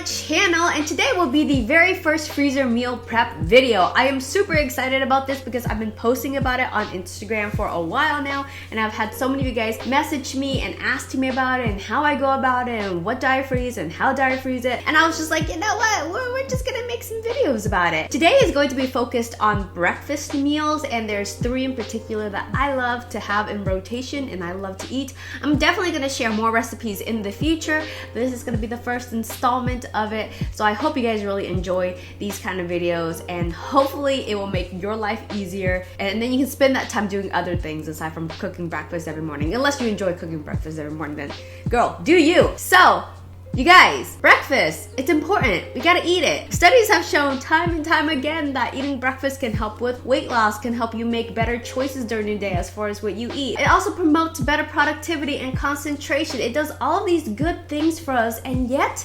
channel, and today will be the very first freezer meal prep video. I am super excited about this because I've been posting about it on Instagram for a while now, and I've had so many of you guys message me and ask me about it and how I go about it and what do I freeze and how do I freeze it, and I was just like, you know what, we're just gonna make some videos about it. Today is going to be focused on breakfast meals, and there's 3 in particular that I love to have in rotation and I love to eat. I'm definitely gonna share more recipes in the future. This is gonna be the first installment of it, so I hope you guys really enjoy these kind of videos, and hopefully it will make your life easier, and then you can spend that time doing other things aside from cooking breakfast every morning. Unless you enjoy cooking breakfast every morning, then girl, do you. So you guys, breakfast, it's important. We gotta eat it. Studies have shown time and time again that eating breakfast can help with weight loss, can help you make better choices during the day as far as what you eat. It also promotes better productivity and concentration. It does all of these good things for us, and yet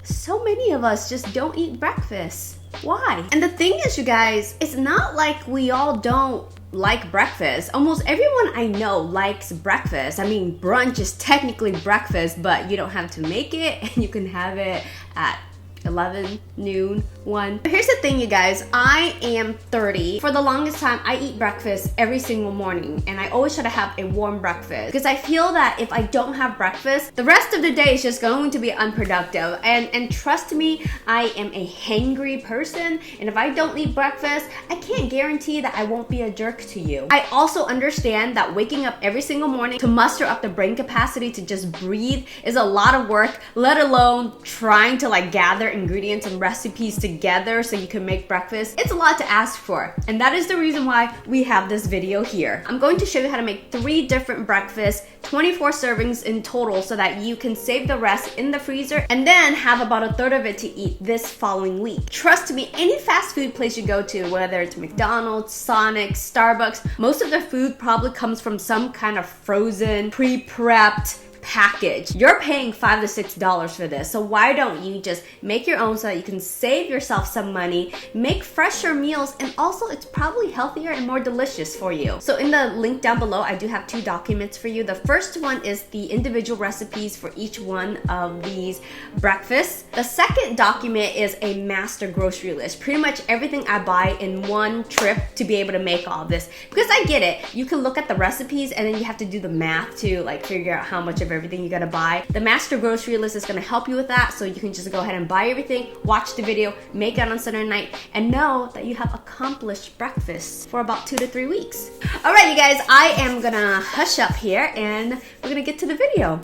so many of us just don't eat breakfast. Why? And the thing is, you guys, it's not like we all don't like breakfast. Almost everyone I know likes breakfast. I mean, brunch is technically breakfast, but you don't have to make it, and you can have it at 11, noon, 1. Here's the thing, you guys. I am 30. For the longest time, I eat breakfast every single morning, and I always try to have a warm breakfast because I feel that if I don't have breakfast, the rest of the day is just going to be unproductive. And trust me, I am a hangry person, and if I don't eat breakfast, I can't guarantee that I won't be a jerk to you. I also understand that waking up every single morning to muster up the brain capacity to just breathe is a lot of work, let alone trying to gather ingredients and recipes together so you can make breakfast. It's a lot to ask for, and that is the reason why we have this video here. I'm going to show you how to make 3 different breakfasts, 24 servings in total, so that you can save the rest in the freezer and then have about 1/3 of it to eat this following week. Trust me, any fast food place you go to, whether it's McDonald's, Sonic, Starbucks, most of their food probably comes from some kind of frozen, pre-prepped package. You're paying $5 to $6 for this, so why don't you just make your own so that you can save yourself some money, make fresher meals, and also it's probably healthier and more delicious for you. So in the link down below, I do have 2 documents for you. The first one is the individual recipes for each one of these breakfasts. The second document is a master grocery list, pretty much everything I buy in one trip to be able to make all this, because I get it. You can look at the recipes and then you have to do the math to figure out how much of everything you gotta buy. The master grocery list is gonna help you with that, so you can just go ahead and buy everything, watch the video, make it on Sunday night, and know that you have accomplished breakfast for about 2 to 3 weeks. All right, you guys, I am gonna hush up here and we're gonna get to the video.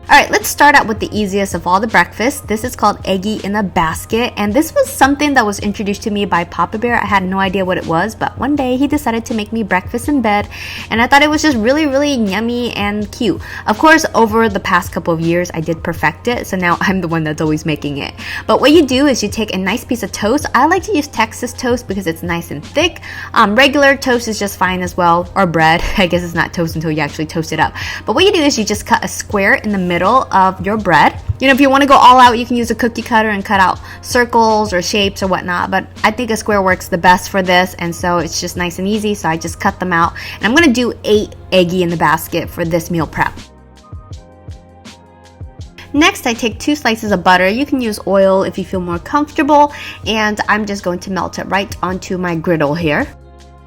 Alright, let's start out with the easiest of all the breakfasts. This is called Eggy in a basket, and this was something that was introduced to me by Papa Bear. I had no idea what it was, but one day he decided to make me breakfast in bed, and I thought it was just really, really yummy and cute. Of course, over the past couple of years, I did perfect it, so now I'm the one that's always making it. But what you do is you take a nice piece of toast. I like to use Texas toast because it's nice and thick. Regular toast is just fine as well, or bread. I guess it's not toast until you actually toast it up. But what you do is you just cut a square in the middle of your bread. You know, if you want to go all out, you can use a cookie cutter and cut out circles or shapes or whatnot, but I think a square works the best for this, and so it's just nice and easy, so I just cut them out. And I'm going to do 8 Eggy in the basket for this meal prep. Next, I take 2 slices of butter. You can use oil if you feel more comfortable, and I'm just going to melt it right onto my griddle here.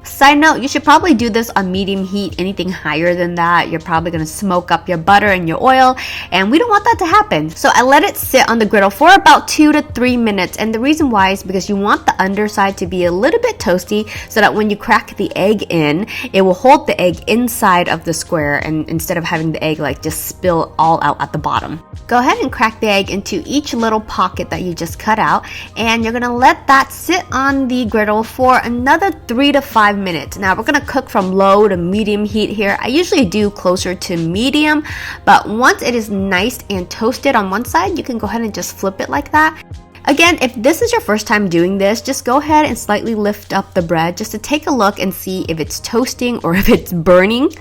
Side note, you should probably do this on medium heat. Anything higher than that, you're probably going to smoke up your butter and your oil, and we don't want that to happen. So I let it sit on the griddle for about 2 to 3 minutes, and the reason why is because you want the underside to be a little bit toasty so that when you crack the egg in, it will hold the egg inside of the square, and instead of having the egg just spill all out at the bottom. Go ahead and crack the egg into each little pocket that you just cut out, and you're going to let that sit on the griddle for another 3 to 5 minutes. Now we're going to cook from low to medium heat here. I usually do closer to medium, but once it is nice and toasted on one side, you can go ahead and just flip it like that. Again, if this is your first time doing this, just go ahead and slightly lift up the bread just to take a look and see if it's toasting or if it's burning.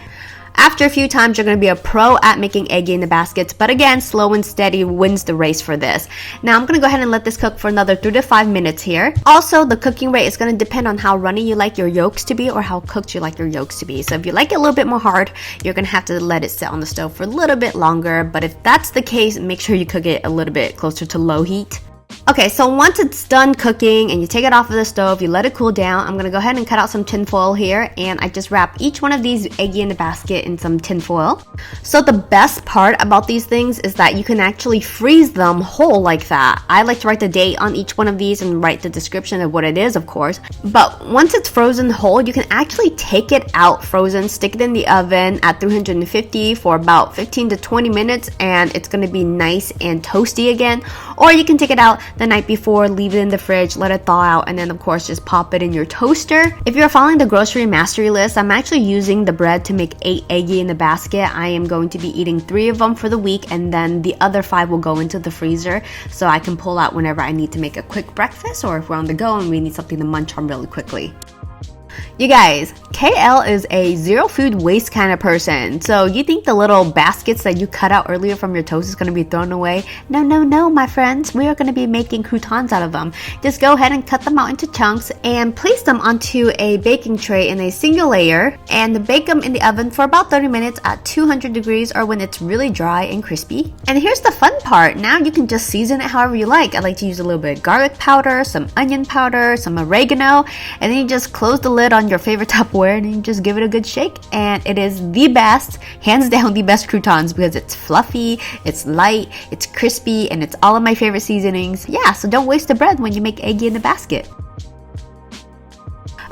After a few times, you're going to be a pro at making eggy in the baskets, but again, slow and steady wins the race for this. Now I'm going to go ahead and let this cook for another 3 to 5 minutes here. Also, the cooking rate is going to depend on how runny you like your yolks to be or how cooked you like your yolks to be. So if you like it a little bit more hard, you're going to have to let it sit on the stove for a little bit longer, but if that's the case, make sure you cook it a little bit closer to low heat. Okay, so once it's done cooking and you take it off of the stove, you let it cool down, I'm going to go ahead and cut out some tin foil here, and I just wrap each one of these eggy in the basket in some tin foil. So the best part about these things is that you can actually freeze them whole like that. I like to write the date on each one of these and write the description of what it is, of course. But once it's frozen whole, you can actually take it out frozen, stick it in the oven at 350 for about 15 to 20 minutes, and it's going to be nice and toasty again. Or you can take it out the night before, leave it in the fridge, let it thaw out, and then of course just pop it in your toaster. If you're following the grocery mastery list, I'm actually using the bread to make 8 eggy in the basket. I am going to be eating 3 of them for the week, and then the other 5 will go into the freezer so I can pull out whenever I need to make a quick breakfast, or if we're on the go and we need something to munch on really quickly. You guys, KL is a zero food waste kind of person. So you think the little baskets that you cut out earlier from your toast is going to be thrown away? No, no, no, my friends. We are going to be making croutons out of them. Just go ahead and cut them out into chunks and place them onto a baking tray in a single layer and bake them in the oven for about 30 minutes at 200 degrees or when it's really dry and crispy. And here's the fun part. Now you can just season it however you like. I like to use a little bit of garlic powder, some onion powder, some oregano, and then you just close the lid on your favorite Tupperware and you just give it a good shake, and it is the best, hands down the best croutons, because it's fluffy, it's light, it's crispy, and it's all of my favorite seasonings. Yeah, so don't waste the bread when you make eggy in the basket.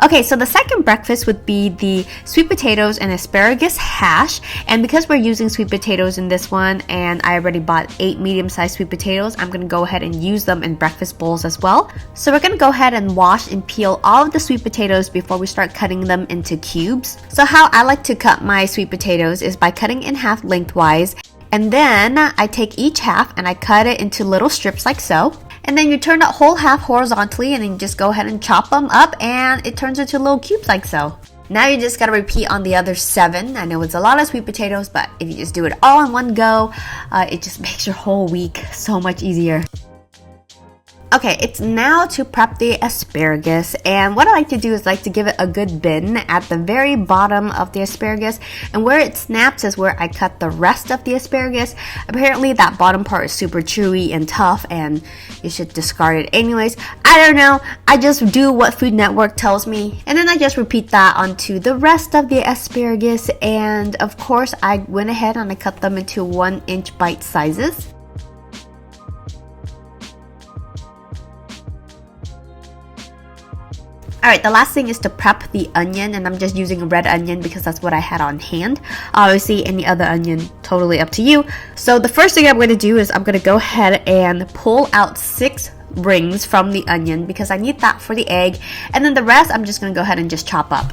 Okay, so the second breakfast would be the sweet potatoes and asparagus hash. And because we're using sweet potatoes in this one, and I already bought 8 medium-sized sweet potatoes, I'm going to go ahead and use them in breakfast bowls as well. So we're going to go ahead and wash and peel all of the sweet potatoes before we start cutting them into cubes. So how I like to cut my sweet potatoes is by cutting in half lengthwise. And then I take each half and I cut it into little strips like so. And then you turn that whole half horizontally and then you just go ahead and chop them up and it turns into little cubes like so. Now you just gotta repeat on the other 7. I know it's a lot of sweet potatoes, but if you just do it all in one go, it just makes your whole week so much easier. Okay, it's now to prep the asparagus, and what I like to do is like to give it a good bend at the very bottom of the asparagus, and where it snaps is where I cut the rest of the asparagus. Apparently that bottom part is super chewy and tough and you should discard it anyways. I don't know, I just do what Food Network tells me, and then I just repeat that onto the rest of the asparagus, and of course I went ahead and I cut them into 1-inch bite sizes. Alright, the last thing is to prep the onion, and I'm just using a red onion because that's what I had on hand. Obviously, any other onion, totally up to you. So the first thing I'm going to do is I'm going to go ahead and pull out 6 rings from the onion because I need that for the egg, and then the rest I'm just going to go ahead and just chop up.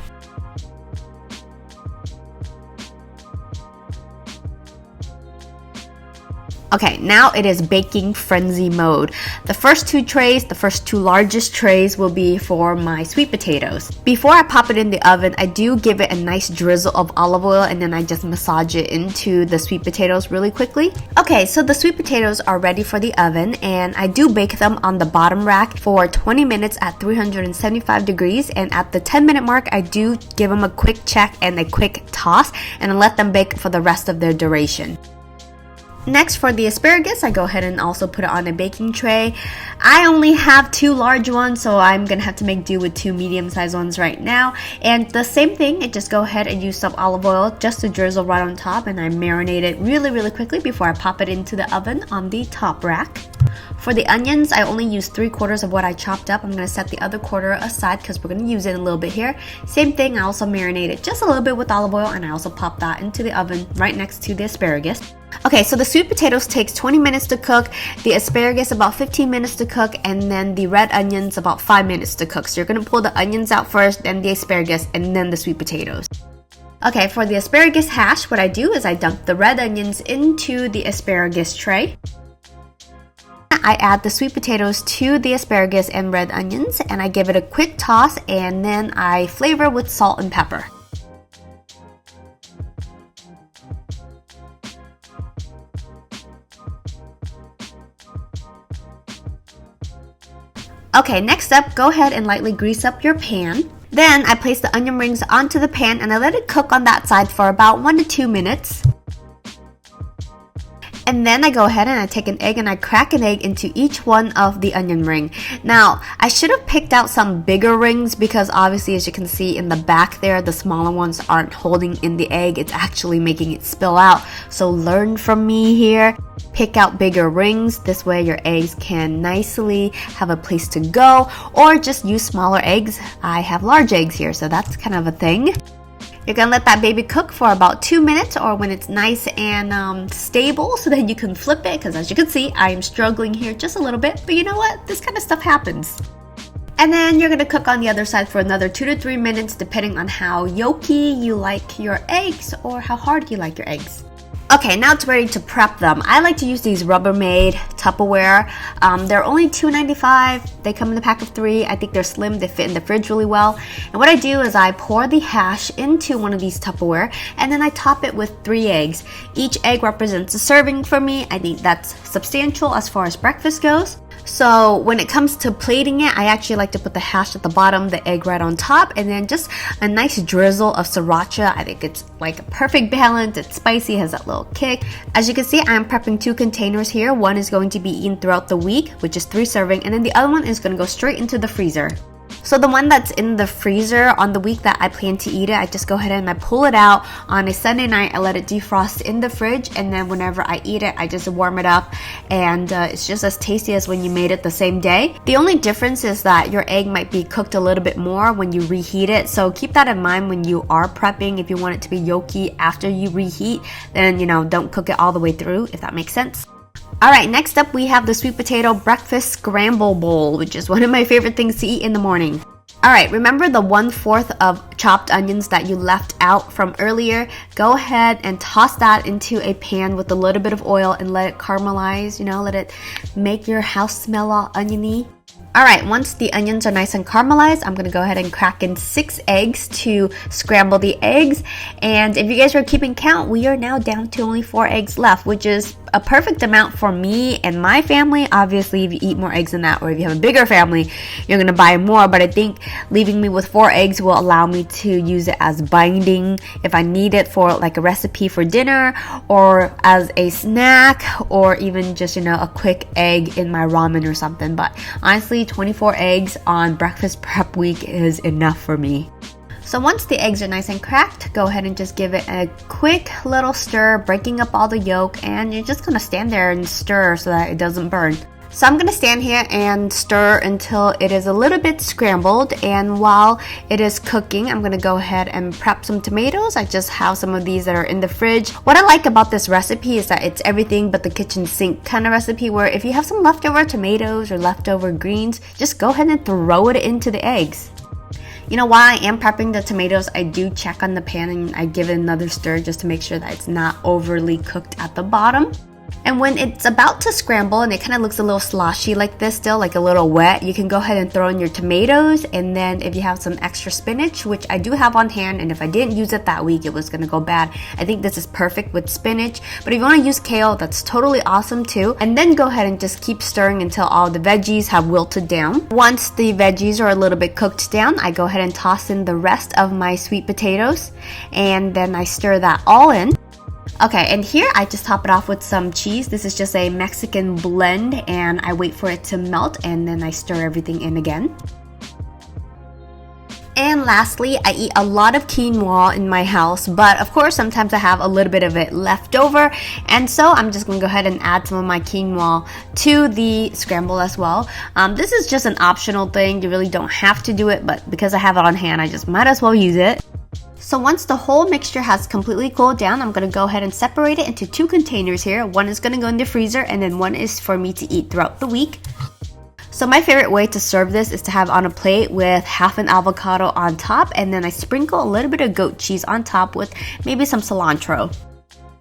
Okay, now it is baking frenzy mode. The first 2 trays, the first 2 largest trays will be for my sweet potatoes. Before I pop it in the oven, I do give it a nice drizzle of olive oil and then I just massage it into the sweet potatoes really quickly. Okay, so the sweet potatoes are ready for the oven and I do bake them on the bottom rack for 20 minutes at 375 degrees, and at the 10-minute mark, I do give them a quick check and a quick toss and let them bake for the rest of their duration. Next, for the asparagus, I go ahead and also put it on a baking tray. I only have 2 large ones, so I'm gonna have to make do with 2 medium-sized ones right now. And the same thing, I just go ahead and use some olive oil just to drizzle right on top, and I marinate it really quickly before I pop it into the oven on the top rack. For the onions, I only use 3/4 of what I chopped up. I'm going to set the other quarter aside because we're going to use it a little bit here. Same thing, I also marinate it just a little bit with olive oil, and I also pop that into the oven right next to the asparagus. Okay, so the sweet potatoes takes 20 minutes to cook, the asparagus about 15 minutes to cook, and then the red onions about 5 minutes to cook. So you're going to pull the onions out first, then the asparagus, and then the sweet potatoes. Okay, for the asparagus hash, what I do is I dump the red onions into the asparagus tray. I add the sweet potatoes to the asparagus and red onions, and I give it a quick toss, and then I flavor with salt and pepper. Okay, next up, go ahead and lightly grease up your pan. Then I place the onion rings onto the pan and I let it cook on that side for about 1 to 2 minutes. And then I go ahead and I take an egg and I crack an egg into each one of the onion ring. Now, I should have picked out some bigger rings because obviously, as you can see in the back there, the smaller ones aren't holding in the egg. It's actually making it spill out. So learn from me here. Pick out bigger rings. This way your eggs can nicely have a place to go, or just use smaller eggs. I have large eggs here, so that's kind of a thing. You're gonna let that baby cook for about 2 minutes, or when it's nice and stable, so then you can flip it, because as you can see, I am struggling here just a little bit, but you know what? This kind of stuff happens. And then you're gonna cook on the other side for another 2 to 3 minutes, depending on how yolky you like your eggs or how hard you like your eggs. Okay, now it's ready to prep them. I like to use these Rubbermaid Tupperware. They're only $2.95. They come in a pack of 3. I think they're slim. They fit in the fridge really well. And what I do is I pour the hash into one of these Tupperware, and then I top it with 3 eggs. Each egg represents a serving for me. I think that's substantial as far as breakfast goes. So when it comes to plating it, I actually like to put the hash at the bottom, the egg right on top, and then just a nice drizzle of sriracha. I think it's like a perfect balance. It's spicy, has that little kick. As you can see, I'm prepping 2 containers here. One is going to be eaten throughout the week, which is 3 serving, and then the other one is going to go straight into the freezer. So the one that's in the freezer on the week that I plan to eat it, I just go ahead and I pull it out on a Sunday night. I let it defrost in the fridge, and then whenever I eat it, I just warm it up, and it's just as tasty as when you made it the same day. The only difference is that your egg might be cooked a little bit more when you reheat it, so keep that in mind when you are prepping. If you want it to be yolky after you reheat, then don't cook it all the way through, if that makes sense. Alright, next up we have the sweet potato breakfast scramble bowl, which is one of my favorite things to eat in the morning. Alright, remember the 1/4 of chopped onions that you left out from earlier? Go ahead and toss that into a pan with a little bit of oil and let it caramelize, let it make your house smell all oniony. Alright, once the onions are nice and caramelized, I'm going to go ahead and crack in 6 eggs to scramble the eggs. And if you guys were keeping count, we are now down to only 4 eggs left, which is a perfect amount for me and my family. Obviously, if you eat more eggs than that, or if you have a bigger family, you're going to buy more. But I think leaving me with 4 eggs will allow me to use it as binding if I need it for like a recipe for dinner, or as a snack, or even just, a quick egg in my ramen or something. But honestly, 24 eggs on breakfast prep week is enough for me. So once the eggs are nice and cracked, go ahead and just give it a quick little stir, breaking up all the yolk, and you're just gonna stand there and stir so that it doesn't burn. So I'm gonna stand here and stir until it is a little bit scrambled, and while it is cooking, I'm gonna go ahead and prep some tomatoes. I just have some of these that are in the fridge. What I like about this recipe is that it's everything but the kitchen sink kind of recipe, where if you have some leftover tomatoes or leftover greens, just go ahead and throw it into the eggs. While I am prepping the tomatoes, I do check on the pan and I give it another stir just to make sure that it's not overly cooked at the bottom. And when it's about to scramble and it kind of looks a little sloshy like this still, like a little wet, you can go ahead and throw in your tomatoes. And then if you have some extra spinach, which I do have on hand, and if I didn't use it that week, it was going to go bad. I think this is perfect with spinach. But if you want to use kale, that's totally awesome too. And then go ahead and just keep stirring until all the veggies have wilted down. Once the veggies are a little bit cooked down, I go ahead and toss in the rest of my sweet potatoes. And then I stir that all in. Okay, and here I just top it off with some cheese. This is just a Mexican blend, and I wait for it to melt, and then I stir everything in again. And lastly, I eat a lot of quinoa in my house, but of course sometimes I have a little bit of it left over, and so I'm just going to go ahead and add some of my quinoa to the scramble as well. This is just an optional thing. You really don't have to do it, but because I have it on hand, I just might as well use it. So once the whole mixture has completely cooled down, I'm going to go ahead and separate it into 2 containers here. One is going to go in the freezer, and then one is for me to eat throughout the week. So my favorite way to serve this is to have on a plate with half an avocado on top, and then I sprinkle a little bit of goat cheese on top with maybe some cilantro.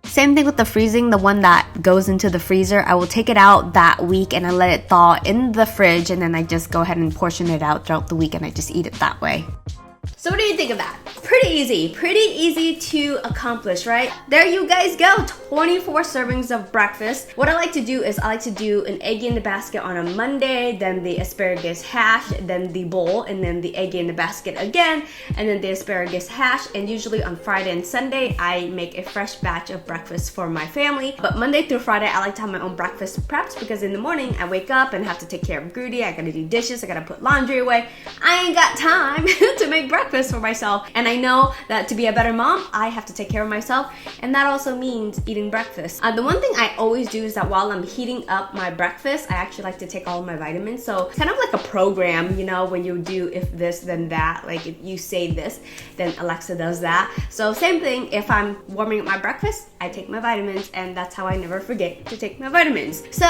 Same thing with the freezing, the one that goes into the freezer. I will take it out that week and I let it thaw in the fridge, and then I just go ahead and portion it out throughout the week and I just eat it that way. So what do you think of that? Pretty pretty easy to accomplish, right? There you guys go, 24 servings of breakfast. What I like to do is I like to do an egg in the basket on a Monday, then the asparagus hash, then the bowl, and then the egg in the basket again, and then the asparagus hash. And usually on Friday and Sunday, I make a fresh batch of breakfast for my family. But Monday through Friday, I like to have my own breakfast preps because in the morning, I wake up and have to take care of Grudy. I gotta do dishes, I gotta put laundry away. I ain't got time to make breakfast for myself. And I know that to be a better mom, I have to take care of myself. And that also means eating breakfast. The one thing I always do is that while I'm heating up my breakfast, I actually like to take all of my vitamins. So it's kind of like a program, you know, when you do if this, then that. Like if you say this, then Alexa does that. So same thing, if I'm warming up my breakfast, I take my vitamins, and that's how I never forget to take my vitamins. So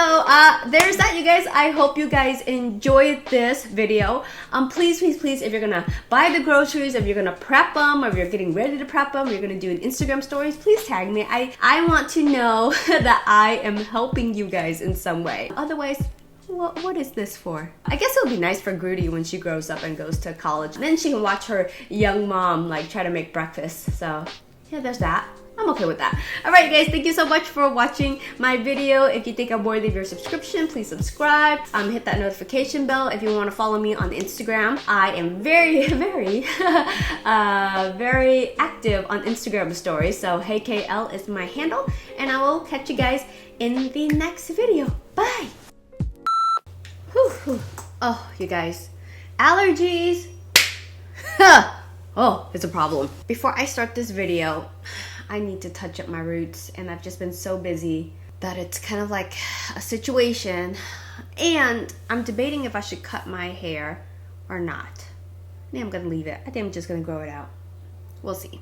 there's that, you guys. I hope you guys enjoyed this video. Please, if you're gonna buy the groceries, if you're gonna prep them, or if you're getting ready to prep them, or you're gonna do an Instagram stories, please tag me. I want to know that I am helping you guys in some way. Otherwise, what is this for? I guess it'll be nice for Grudy when she grows up and goes to college. Then she can watch her young mom like try to make breakfast. So yeah, there's that. I'm okay with that. Alright guys, thank you so much for watching my video. If you think I'm worthy of your subscription, please subscribe. Hit that notification bell if you want to follow me on Instagram. I am very, very active on Instagram stories. So HeyKL is my handle. And I will catch you guys in the next video. Bye! Whew. Oh, you guys. Allergies. Oh, it's a problem. Before I start this video, I need to touch up my roots, and I've just been so busy that it's kind of like a situation, and I'm debating if I should cut my hair or not. I think I'm gonna leave it. I think I'm just gonna grow it out. We'll see.